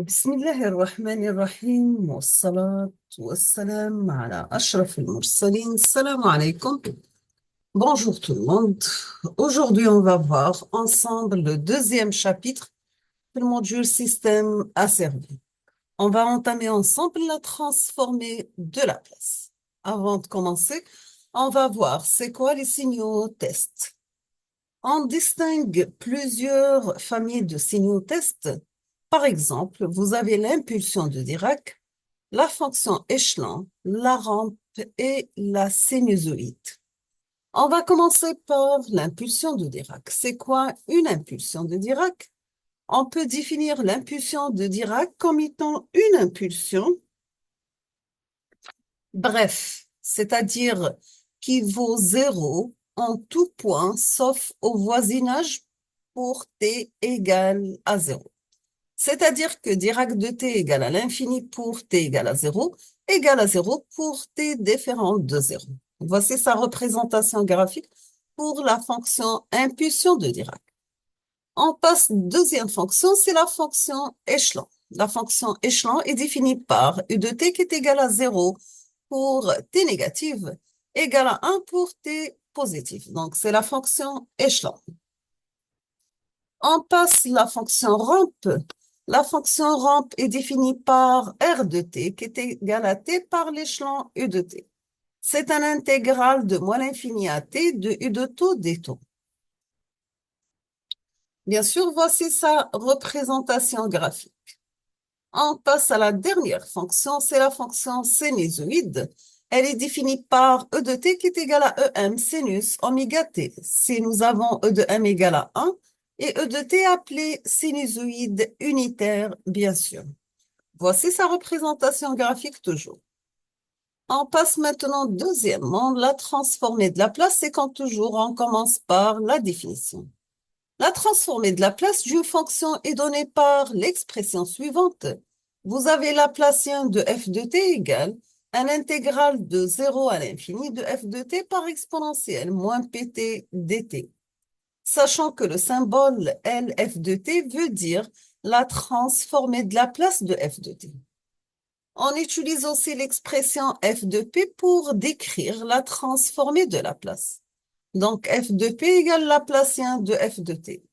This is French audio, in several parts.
بسم الله الرحمن الرحيم والصلاة والسلام على أشرف المرسلين. Salam alaikum. Bonjour tout le monde. Aujourd'hui, on va voir ensemble le deuxième chapitre du module système asservi. On va entamer ensemble la transformée de la place. Avant de commencer, on va voir c'est quoi les signaux test. On distingue plusieurs familles de signaux test. Par exemple, vous avez l'impulsion de Dirac, la fonction échelon, la rampe et la sinusoïde. On va commencer par l'impulsion de Dirac. C'est quoi une impulsion de Dirac? On peut définir l'impulsion de Dirac comme étant une impulsion bref, c'est-à-dire qui vaut 0 en tout point sauf au voisinage pour t égale à 0. C'est-à-dire que Dirac de t égale à l'infini pour t égale à 0 pour t différent de 0. Voici sa représentation graphique pour la fonction impulsion de Dirac. On passe deuxième fonction, c'est la fonction échelon. La fonction échelon est définie par u de t qui est égal à 0 pour t négative, égale à 1 pour t positif. Donc, c'est la fonction échelon. On passe la fonction rampe. La fonction rampe est définie par r de t qui est égal à t par l'échelon u de t. C'est un intégral de moins l'infini à t de u de taux des taux. Bien sûr, voici sa représentation graphique. On passe à la dernière fonction, c'est la fonction sinusoïde. Elle est définie par e de t qui est égal à em sinus oméga t. Si nous avons e de m égal à 1 et e de t appelé sinusoïde unitaire, bien sûr. Voici sa représentation graphique toujours. On passe maintenant deuxièmement, la transformée de Laplace, c'est comme toujours, on commence par la définition. La transformée de Laplace d'une fonction est donnée par l'expression suivante. Vous avez Laplacien de f de t égale un intégral de 0 à l'infini de f de t par exponentielle moins pt dt. Sachant que le symbole L f de t veut dire la transformée de Laplace de f de t. On utilise aussi l'expression f de p pour décrire la transformée de Laplace. Donc, f de p égale Laplacien de f de t.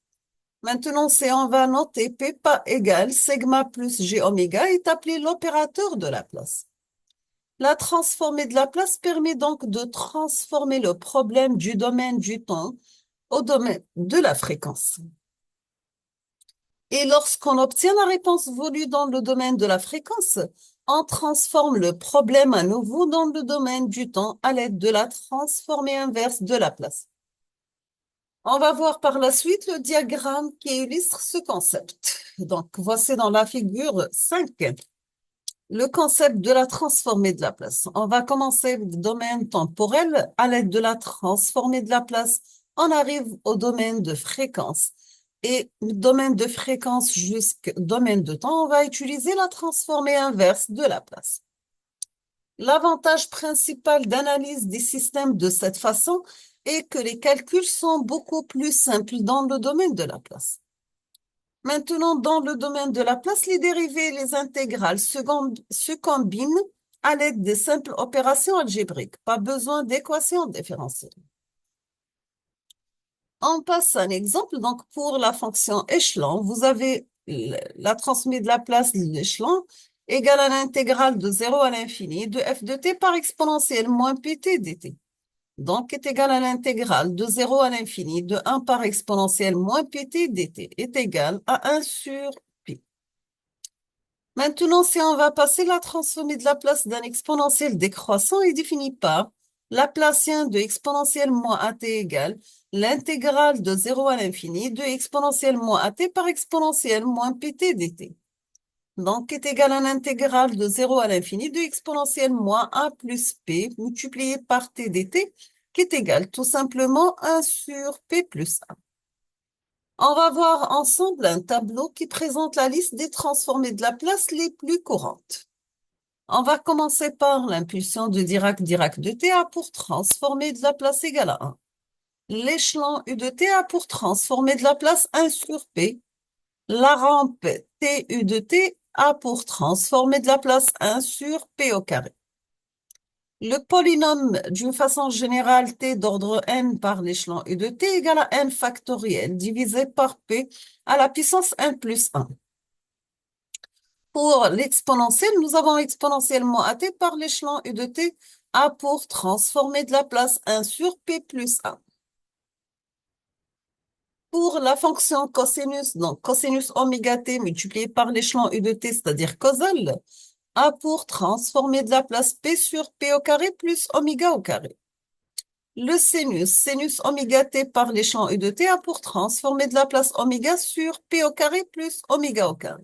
Maintenant, si on va noter p pas égale sigma plus g oméga est appelé l'opérateur de Laplace. La transformée de Laplace permet donc de transformer le problème du domaine du temps au domaine de la fréquence. Et lorsqu'on obtient la réponse voulue dans le domaine de la fréquence, on transforme le problème à nouveau dans le domaine du temps à l'aide de la transformée inverse de Laplace. On va voir par la suite le diagramme qui illustre ce concept. Donc, voici dans la figure 5 le concept de la transformée de Laplace. On va commencer le domaine temporel à l'aide de la transformée de Laplace. On arrive au domaine de fréquence. Et le domaine de fréquence jusqu'au domaine de temps, on va utiliser la transformée inverse de Laplace. L'avantage principal d'analyse des systèmes de cette façon est que les calculs sont beaucoup plus simples dans le domaine de Laplace. Maintenant, dans le domaine de Laplace, les dérivés et les intégrales se combinent à l'aide de simples opérations algébriques. Pas besoin d'équations différentielles. On passe à un exemple. Donc, pour la fonction échelon, vous avez la transmise de Laplace de l'échelon égale à l'intégrale de 0 à l'infini de f de t par exponentielle moins pt dt. Donc, est égal à l'intégrale de 0 à l'infini de 1 par exponentielle moins pt dt est égal à 1 sur pi. Maintenant, si on va passer la transformée de Laplace d'un exponentiel décroissant est définie par Laplacien de exponentielle moins at égale l'intégrale de 0 à l'infini de exponentielle moins at par exponentielle moins pt dt. Donc, est égal à l'intégrale de 0 à l'infini de exponentielle moins a plus p multiplié par t dt, qui est égal tout simplement 1 sur p plus 1. On va voir ensemble un tableau qui présente la liste des transformées de Laplace les plus courantes. On va commencer par l'impulsion de Dirac de t a pour transformer de Laplace égale à 1. L'échelon u de t a pour transformer de Laplace 1 sur p. La rampe t u de t A pour transformer de la place 1 sur P au carré. Le polynôme, d'une façon générale, t d'ordre n par l'échelon u de t égale à n factoriel divisé par p à la puissance 1 plus 1. Pour l'exponentielle, nous avons exponentiellement at par l'échelon u de t, a pour transformer de la place 1 sur p plus 1. Pour la fonction cosinus, donc cosinus oméga t multiplié par l'échelon u de t, c'est-à-dire causal, a pour transformer de la place p sur p au carré plus oméga au carré. Le sinus oméga t par l'échelon u de t a pour transformer de la place oméga sur p au carré plus oméga au carré.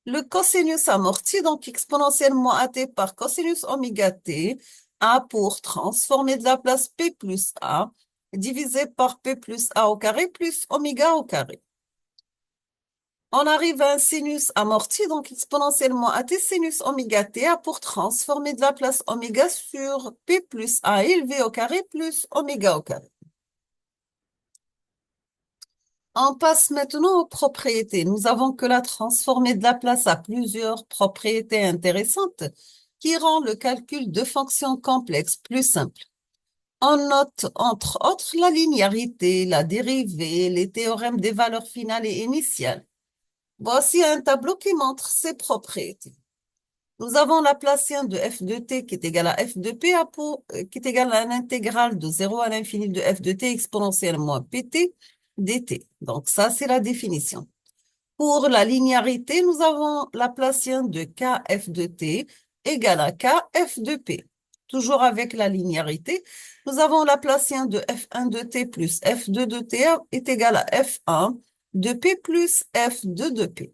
Le cosinus amorti, donc exponentiellement at par cosinus oméga t, a pour transformer de la place p plus a divisé par p plus a au carré plus oméga au carré. On arrive à un sinus amorti, donc exponentiellement at sinus oméga t a pour transformer de la place oméga sur p plus a élevé au carré plus oméga au carré. On passe maintenant aux propriétés. Nous avons que la transformée de la place a plusieurs propriétés intéressantes qui rend le calcul de fonctions complexes plus simple. On note entre autres la linéarité, la dérivée, les théorèmes des valeurs finales et initiales. Voici un tableau qui montre ces propriétés. Nous avons Laplacien de f de t qui est égal à f de p qui est égal à l'intégrale de 0 à l'infini de f de t exponentielle moins pt dt. Donc ça, c'est la définition. Pour la linéarité, nous avons Laplacien de kf de t égal à kf de p. Toujours avec la linéarité, nous avons Laplacien de f1 de t plus f2 de t est égal à f1 de p plus f2 de p.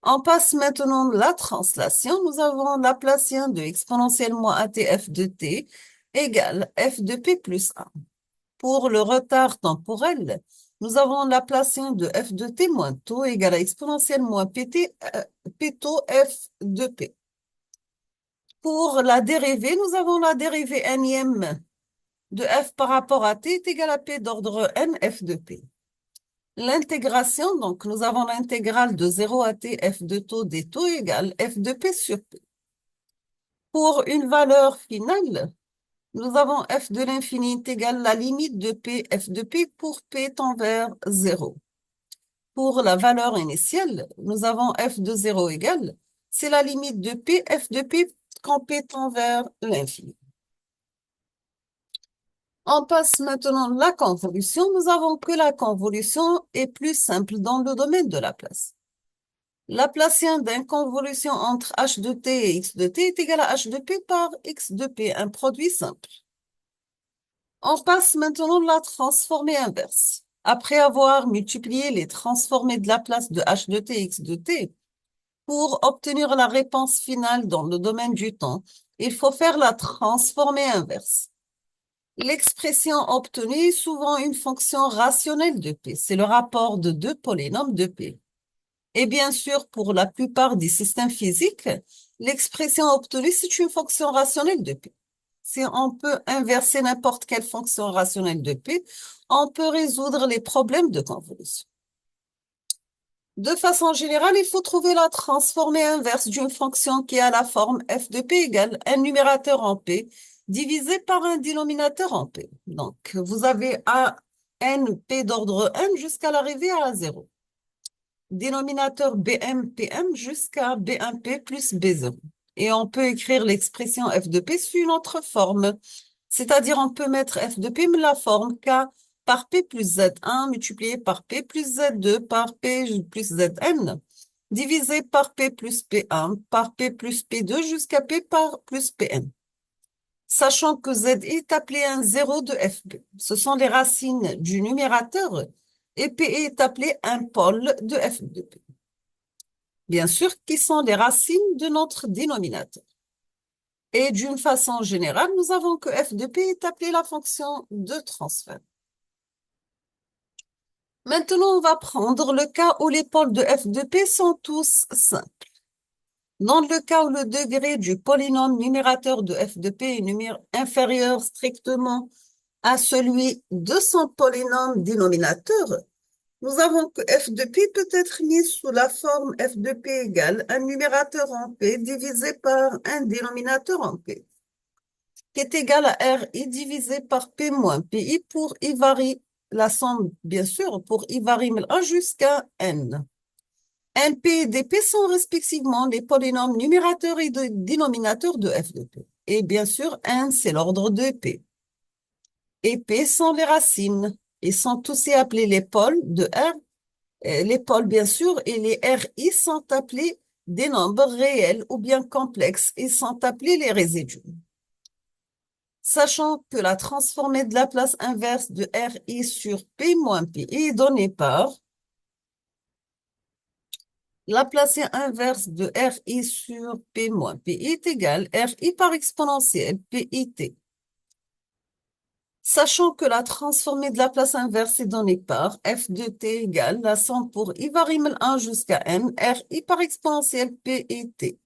On passe maintenant la translation. Nous avons Laplacien de exponentiellement at f de t égale f de p plus 1. Pour le retard temporel, nous avons Laplacien de f de t moins taux égale à exponentielle moins pt, p taux f de p. Pour la dérivée, nous avons la dérivée nème de f par rapport à t est égale à p d'ordre n f de p. L'intégration, donc nous avons l'intégrale de 0 à t f de taux des taux égale f de p sur p. Pour une valeur finale, nous avons f de l'infini égale la limite de p f de p pour p tend vers 0. Pour la valeur initiale, nous avons f de 0 égale, c'est la limite de p f de p quand p tend vers l'infini. On passe maintenant la convolution. Nous avons que la convolution est plus simple dans le domaine de la place. Laplacien d'une convolution entre h de t et x de t est égal à h de p par x de p, un produit simple. On passe maintenant la transformée inverse. Après avoir multiplié les transformées de Laplace de h de t et x de t, pour obtenir la réponse finale dans le domaine du temps, il faut faire la transformée inverse. L'expression obtenue est souvent une fonction rationnelle de P. C'est le rapport de deux polynômes de P. Et bien sûr, pour la plupart des systèmes physiques, l'expression obtenue, c'est une fonction rationnelle de P. Si on peut inverser n'importe quelle fonction rationnelle de P, on peut résoudre les problèmes de convolution. De façon générale, il faut trouver la transformée inverse d'une fonction qui a la forme f de p égale un numérateur en p divisé par un dénominateur en p. Donc, vous avez un n p d'ordre n jusqu'à l'arrivée à 0. Dénominateur bm pm jusqu'à b1p plus b0. Et on peut écrire l'expression f de p sous une autre forme. C'est-à-dire, on peut mettre f de p, mais la forme k par p plus z1 multiplié par p plus z2 par p plus zn, divisé par p plus p1 par p plus p2 jusqu'à p par plus pn. Sachant que z est appelé un 0 de fp. Ce sont les racines du numérateur et p est appelé un pôle de f de p. Bien sûr, qui sont les racines de notre dénominateur. Et d'une façon générale, nous avons que f de p est appelé la fonction de transfert. Maintenant, on va prendre le cas où les pôles de f de p sont tous simples. Dans le cas où le degré du polynôme numérateur de f de p est inférieur strictement à celui de son polynôme dénominateur, Nous avons que f de p peut être mis sous la forme f de p égale un numérateur en p divisé par un dénominateur en p, qui est égal à RI divisé par P moins PI pour I varie la somme, bien sûr, pour I varie 1 jusqu'à N. NP et DP sont respectivement les polynômes numérateurs et dénominateurs de F de P. Et bien sûr, N, c'est l'ordre de P. Et P sont les racines et sont aussi appelés les pôles de R. Les pôles, bien sûr, et les RI sont appelés des nombres réels ou bien complexes et sont appelés les résidus. Sachant que la transformée de la place inverse de RI sur P moins PI est donnée par la place inverse de RI sur P moins PI est égale RI par exponentielle PIT. Sachant que la transformée de la place inverse est donnée par F de T égale la somme pour I varie 1 jusqu'à N RI par exponentielle PIT.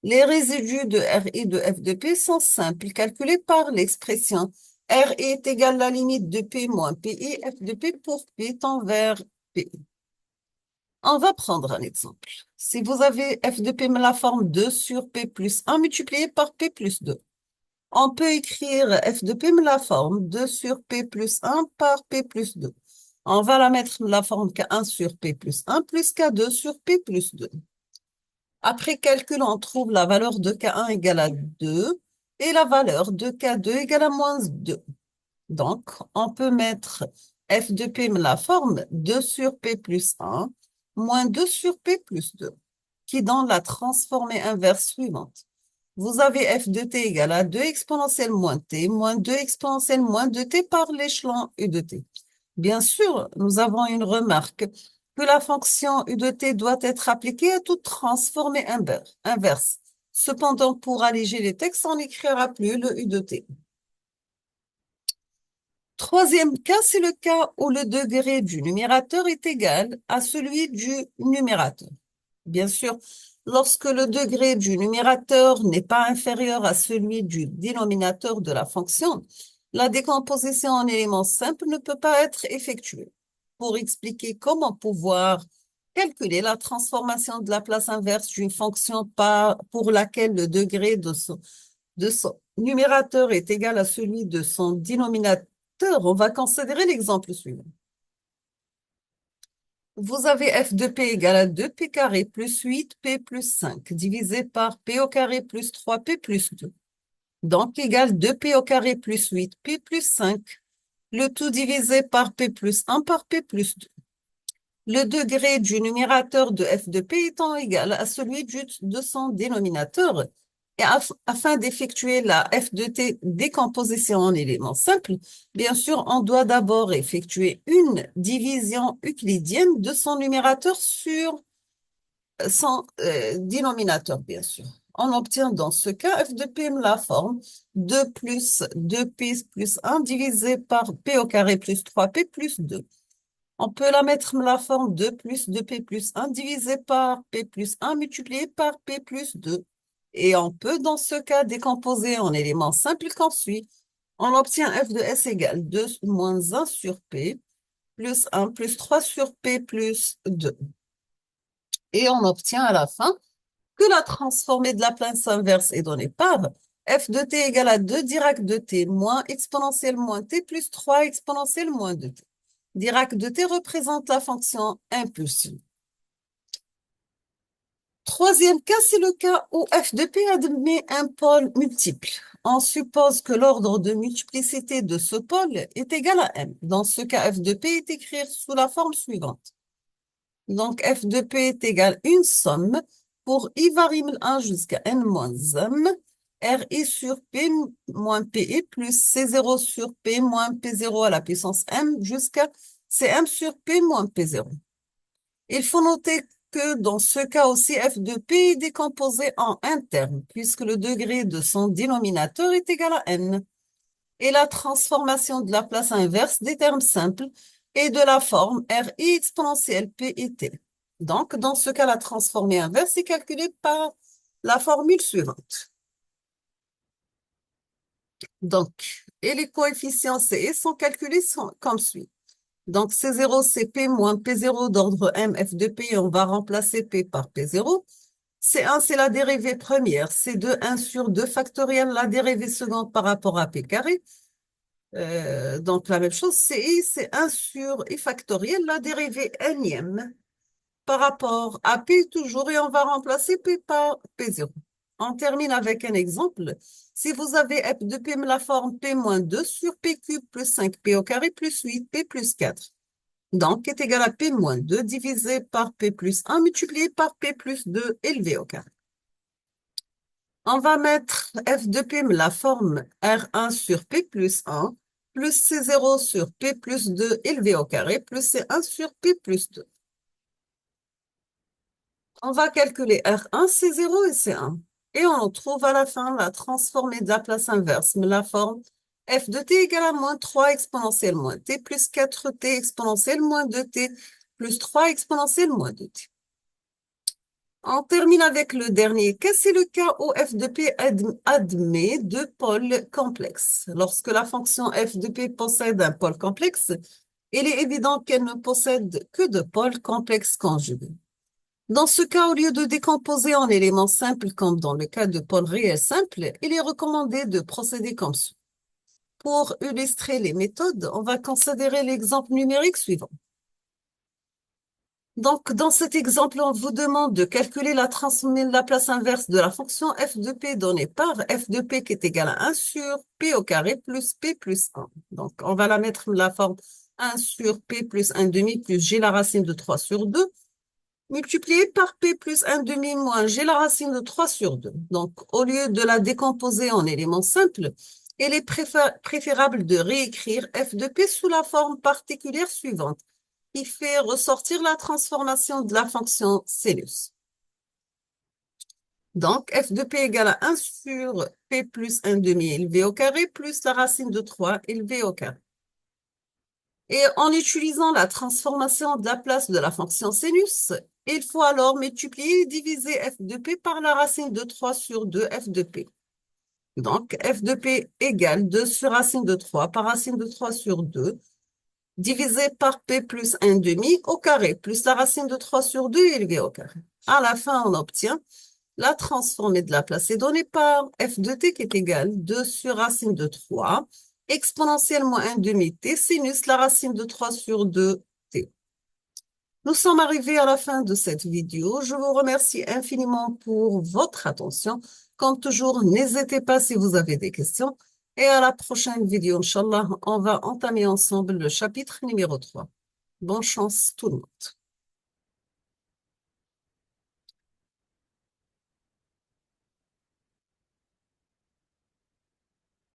Les résidus de RI de F de P sont simples, calculés par l'expression RI est égal à la limite de P moins PI, F de P pour P tend vers PI. On va prendre un exemple. Si vous avez F de P la forme 2 sur P plus 1 multiplié par P plus 2, on peut écrire F de P la forme 2 sur P plus 1 par P plus 2. On va la mettre la forme K1 sur P plus 1 plus K2 sur P plus 2. Après calcul, on trouve la valeur de K1 égale à 2 et la valeur de K2 égale à moins 2. Donc, on peut mettre F de P la forme 2 sur P plus 1 moins 2 sur P plus 2, qui donne la transformée inverse suivante. Vous avez F de T égale à 2 exponentielle moins T moins 2 exponentielle moins 2T par l'échelon U de T. Bien sûr, nous avons une remarque que la fonction U de T doit être appliquée à toute transformée inverse. Cependant, pour alléger les textes, on n'écrira plus le U de T. Troisième cas, c'est le cas où le degré du numérateur est égal à celui du numérateur. Bien sûr, lorsque le degré du numérateur n'est pas inférieur à celui du dénominateur de la fonction, la décomposition en éléments simples ne peut pas être effectuée. Pour expliquer comment pouvoir calculer la transformation de la place inverse d'une fonction pour laquelle le degré de son numérateur est égal à celui de son dénominateur, on va considérer l'exemple suivant. Vous avez f de p égale à 2p carré plus 8p plus 5 divisé par p au carré plus 3p plus 2. Donc, égale 2p au carré plus 8p plus 5. Le tout divisé par p plus 1 par p plus 2. Le degré du numérateur de f de p étant égal à celui de son dénominateur. Et afin d'effectuer la f de t décomposition en éléments simples, bien sûr, on doit d'abord effectuer une division euclidienne de son numérateur sur son dénominateur, bien sûr. On obtient dans ce cas f de p la forme 2 plus 2p plus 1 divisé par p au carré plus 3p plus 2. On peut la mettre la forme 2 plus 2p plus 1 divisé par p plus 1 multiplié par p plus 2. Et on peut, dans ce cas, décomposer en éléments simples comme suit. On obtient f de s égale 2 moins 1 sur p plus 1 plus 3 sur p plus 2. Et on obtient à la fin que la transformée de la place inverse est donnée par f de t égale à 2 Dirac de t moins exponentielle moins t plus 3 exponentielle moins 2t. Dirac de t représente la fonction impulsive. Troisième cas, c'est le cas où f de p admet un pôle multiple. On suppose que l'ordre de multiplicité de ce pôle est égal à m. Dans ce cas, f de p est écrit sous la forme suivante. Donc, f de p est égal à une somme pour i varie 1 jusqu'à n moins m, ri sur p moins pi plus c0 sur p moins p0 à la puissance m jusqu'à cm sur p moins p0. Il faut noter que dans ce cas aussi, f de p est décomposé en un terme, puisque le degré de son dénominateur est égal à n. Et la transformation de la place inverse des termes simples est de la forme RI exponentielle PIT. Donc, dans ce cas, la transformée inverse est calculée par la formule suivante. Donc, et les coefficients C sont calculés comme suit. Donc, C0, c'est P moins P0 d'ordre M, F de P. On va remplacer P par P0. C1, c'est la dérivée première. C2, 1 sur 2 factoriel, la dérivée seconde par rapport à P carré. Donc, la même chose, CI, c'est 1 sur I factoriel, la dérivée énième par rapport à P toujours, et on va remplacer P par P0. On termine avec un exemple. Si vous avez F de P, la forme P moins 2 sur P cube plus 5P au carré plus 8P plus 4. Donc, est égal à P moins 2 divisé par P plus 1 multiplié par P plus 2 élevé au carré. On va mettre F de P, la forme R1 sur P plus 1 plus C0 sur P plus 2 élevé au carré plus C1 sur P plus 2. On va calculer R1, C0 et C1. Et on trouve à la fin la transformée de la place inverse, mais la forme F de t égale à moins 3 exponentielle moins t plus 4t exponentielle moins 2t plus 3 exponentielle moins 2t. On termine avec le dernier cas, c'est le cas où f de p admet deux pôles complexes. Lorsque la fonction f de p possède un pôle complexe, il est évident qu'elle ne possède que deux pôles complexes conjugués. Dans ce cas, au lieu de décomposer en éléments simples comme dans le cas de pôles réels simples, il est recommandé de procéder comme suit. Pour illustrer les méthodes, on va considérer l'exemple numérique suivant. Donc, dans cet exemple, on vous demande de calculer la transformée de la place inverse de la fonction f de p donnée par f de p qui est égal à 1 sur p au carré plus p plus 1. Donc, on va la mettre la forme 1 sur p plus 1 demi plus g la racine de 3 sur 2 multiplié par p plus 1 demi moins g la racine de 3 sur 2. Donc, au lieu de la décomposer en éléments simples, il est préférable de réécrire f de p sous la forme particulière suivante, qui fait ressortir la transformation de la fonction sinus. Donc, f de p égale à 1 sur p plus 1 demi élevé au carré plus la racine de 3 élevé au carré. Et en utilisant la transformation de la place de la fonction sinus, il faut alors multiplier et diviser f de p par la racine de 3 sur 2 f de p. Donc, f de p égale 2 sur racine de 3 par racine de 3 sur 2 divisé par p plus 1 demi au carré, plus la racine de 3 sur 2 élevée au carré. À la fin, on obtient la transformée de la place est donnée par f de t qui est égal 2 sur racine de 3 exponentielle moins 1 demi t sinus la racine de 3 sur 2 t. Nous sommes arrivés à la fin de cette vidéo. Je vous remercie infiniment pour votre attention. Comme toujours, n'hésitez pas si vous avez des questions. Et à la prochaine vidéo, Inch'Allah, on va entamer ensemble le chapitre numéro 3. Bonne chance tout le monde.